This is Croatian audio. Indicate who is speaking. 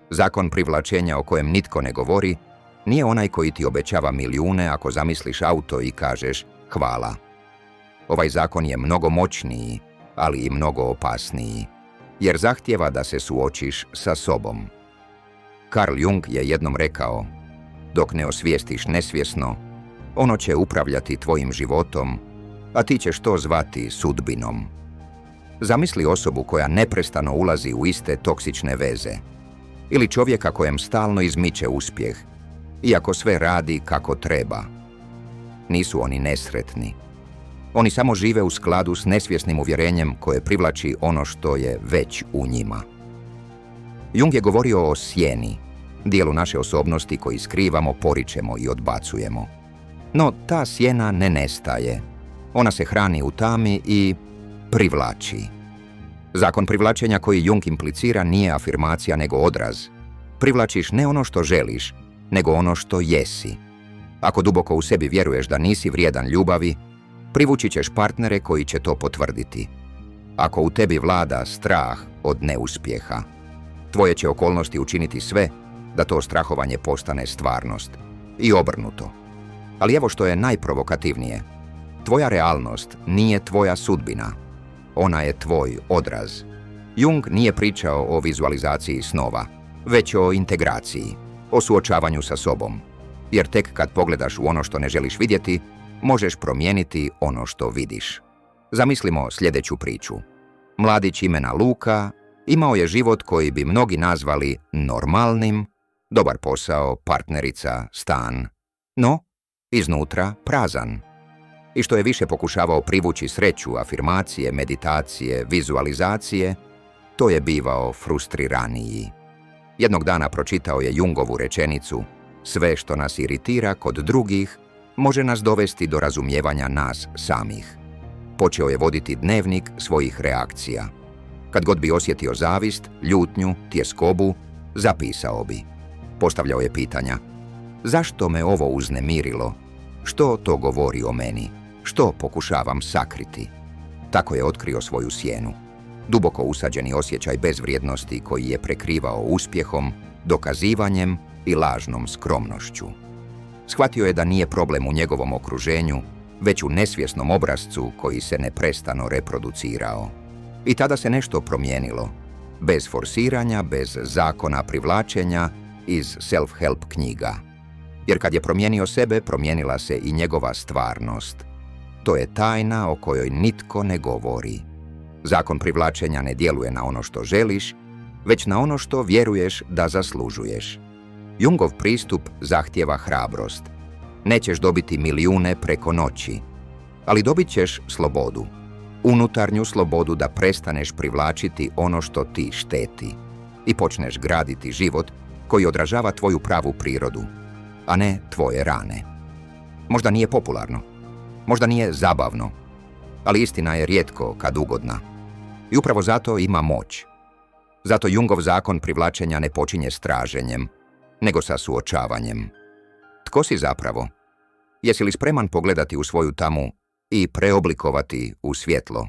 Speaker 1: Zakon privlačenja o kojem nitko ne govori nije onaj koji ti obećava milijune ako zamisliš auto i kažeš hvala. Ovaj zakon je mnogo moćniji, ali i mnogo opasniji, jer zahtijeva da se suočiš sa sobom. Carl Jung je jednom rekao, dok ne osvijestiš nesvjesno, ono će upravljati tvojim životom, a ti ćeš to zvati sudbinom. Zamisli osobu koja neprestano ulazi u iste toksične veze, ili čovjeka kojem stalno izmiče uspjeh, iako sve radi kako treba. Nisu oni nesretni. Oni samo žive u skladu s nesvjesnim uvjerenjem koje privlači ono što je već u njima. Jung je govorio o sjeni, dijelu naše osobnosti koji skrivamo, poričemo i odbacujemo. No ta sjena ne nestaje. Ona se hrani u tami i privlači. Zakon privlačenja koji Jung implicira nije afirmacija nego odraz. Privlačiš ne ono što želiš, nego ono što jesi. Ako duboko u sebi vjeruješ da nisi vrijedan ljubavi, privući ćeš partnere koji će to potvrditi. Ako u tebi vlada strah od neuspjeha, tvoje će okolnosti učiniti sve da to strahovanje postane stvarnost. I obrnuto. Ali evo što je najprovokativnije. Tvoja realnost nije tvoja sudbina. Ona je tvoj odraz. Jung nije pričao o vizualizaciji snova, već o integraciji, o suočavanju sa sobom. Jer tek kad pogledaš u ono što ne želiš vidjeti, možeš promijeniti ono što vidiš. Zamislimo sljedeću priču. Mladić imena Luka imao je život koji bi mnogi nazvali normalnim, dobar posao, partnerica, stan, no iznutra prazan. I što je više pokušavao privući sreću, afirmacije, meditacije, vizualizacije, to je bivao frustriraniji. Jednog dana pročitao je Jungovu rečenicu: sve što nas iritira kod drugih može nas dovesti do razumijevanja nas samih. Počeo je voditi dnevnik svojih reakcija. Kad god bi osjetio zavist, ljutnju, tjeskobu, zapisao bi. Postavljao je pitanja: zašto me ovo uznemirilo? Što to govori o meni? Što pokušavam sakriti? Tako je otkrio svoju sjenu. Duboko usađeni osjećaj bezvrijednosti koji je prekrivao uspjehom, dokazivanjem i lažnom skromnošću. Shvatio je da nije problem u njegovom okruženju, već u nesvjesnom obrascu koji se neprestano reproducirao. I tada se nešto promijenilo. Bez forsiranja, bez zakona privlačenja iz self-help knjiga. Jer kad je promijenio sebe, promijenila se i njegova stvarnost. To je tajna o kojoj nitko ne govori. Zakon privlačenja ne djeluje na ono što želiš, već na ono što vjeruješ da zaslužuješ. Jungov pristup zahtijeva hrabrost. Nećeš dobiti milijune preko noći, ali dobit ćeš slobodu. Unutarnju slobodu da prestaneš privlačiti ono što ti šteti i počneš graditi život koji odražava tvoju pravu prirodu, a ne tvoje rane. Možda nije popularno, možda nije zabavno, ali istina je rijetko kad ugodna. I upravo zato ima moć. Zato Jungov zakon privlačenja ne počinje s traženjem, nego sa suočavanjem. Tko si zapravo? Jesi li spreman pogledati u svoju tamu i preoblikovati u svjetlo?